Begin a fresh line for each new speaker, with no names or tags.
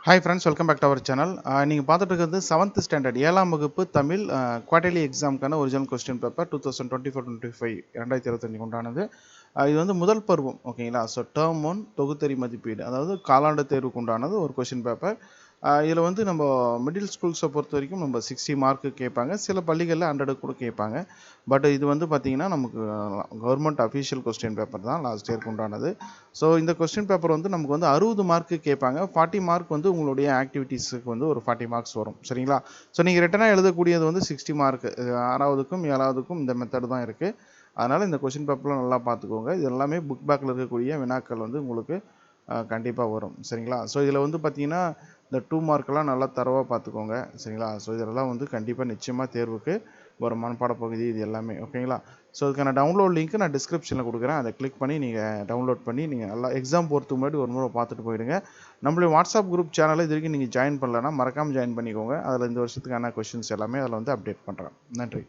Hi friends, welcome back to our channel. நீங்கள் பார்த்துட்டு இருக்கிறது 7th ஸ்டாண்டர்ட் 7ஆம் வகுப்பு தமிழ் குவார்டர்லி எக்ஸாமுக்கான ஒரிஜினல் கொஸ்டின் பேப்பர் 2024-25 2025 உண்டானது. இது வந்து முதல் பருவம், ஓகேங்களா? ஸோ டேர்ம் 1 தொகுத்தறி மதிப்பீடு, அதாவது காலாண்டு தேர்வுக்கு உண்டானது ஒரு கொஸ்டின் பேப்பர். இதில் வந்து நம்ம மிடில் ஸ்கூல்ஸை பொறுத்த வரைக்கும் நம்ம 60 மார்க்கு கேட்பாங்க, சில பள்ளிகளில் 100 கூட கேட்பாங்க. பட் இது வந்து பார்த்திங்கன்னா நமக்கு கவர்மெண்ட் அஃபீஷியல் கொஸ்டின் பேப்பர் தான் லாஸ்ட் இயர்க்கு உண்டானது. ஸோ இந்த கொஸ்டின் பேப்பர் வந்து நமக்கு வந்து 60 மார்க்கு கேட்பாங்க. 40 மார்க் வந்து உங்களுடைய ஆக்டிவிட்டீஸுக்கு வந்து ஒரு 40 மார்க்ஸ் வரும், சரிங்களா? ஸோ நீங்கள் ரிட்டனாக எழுதக்கூடியது வந்து 60 மார்க்கு. 6வதுக்கும் 7வதுக்கும் இந்த மெத்தட் தான் இருக்குது. அதனால் இந்த கொஸ்டின் பேப்பர்லாம் நல்லா பார்த்துக்கோங்க. இது எல்லாமே புக் பேக்கில் இருக்கக்கூடிய வினாக்கள் வந்து உங்களுக்கு கண்டிப்பாக வரும், சரிங்களா? ஸோ இதில் வந்து பார்த்திங்கன்னா இந்த 2 மார்க்கெல்லாம் நல்லா தரவாக பார்த்துக்கோங்க, சரிங்களா? ஸோ இதெல்லாம் வந்து கண்டிப்பாக நிச்சயமாக தேர்வுக்கு ஒரு மனப்பாட பகுதி இது எல்லாமே, ஓகேங்களா? ஸோ இதுக்கான டவுன்லோட் லிங்க் நான் டிஸ்கிரிப்ஷனில் கொடுக்குறேன். அதை கிளிக் பண்ணி நீங்கள் டவுன்லோட் பண்ணி நீங்கள் நல்லா எக்ஸாம் போகிறதுக்கு முன்னாடி ஒரு முறை பார்த்துட்டு போயிடுங்க. நம்மளுடைய வாட்ஸ்அப் குரூப் சேனலை இது வரைக்கும் நீங்கள் ஜாயின் பண்ணலன்னா மறக்காமல் ஜாயின் பண்ணிக்கோங்க. அதில் இந்த வருஷத்துக்கான கொஷின்ஸ் எல்லாமே அதில் வந்து அப்டேட் பண்ணுறேன். நன்றி.